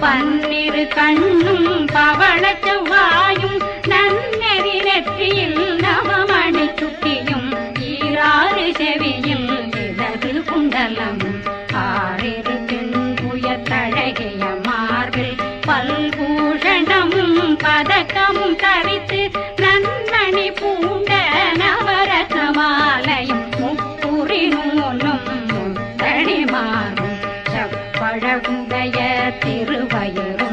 பன்னிரு கண்ணும் பவள செவ்வாயும் நன்னெறி நெற்றியில் நவமணி சுட்டியும் ஈராறு செவியில் இடது குண்டலம் ஆறிரு தென்புய தழகிய மார்பில் பல்பூஷணமும் பதக்கமும் தரித்து நன்னணி பூண்ட நவரத்ன மாலையும் முப்புரி நூலும் முத்தடி மாறும் செப்பழகுடைய திருவயிறு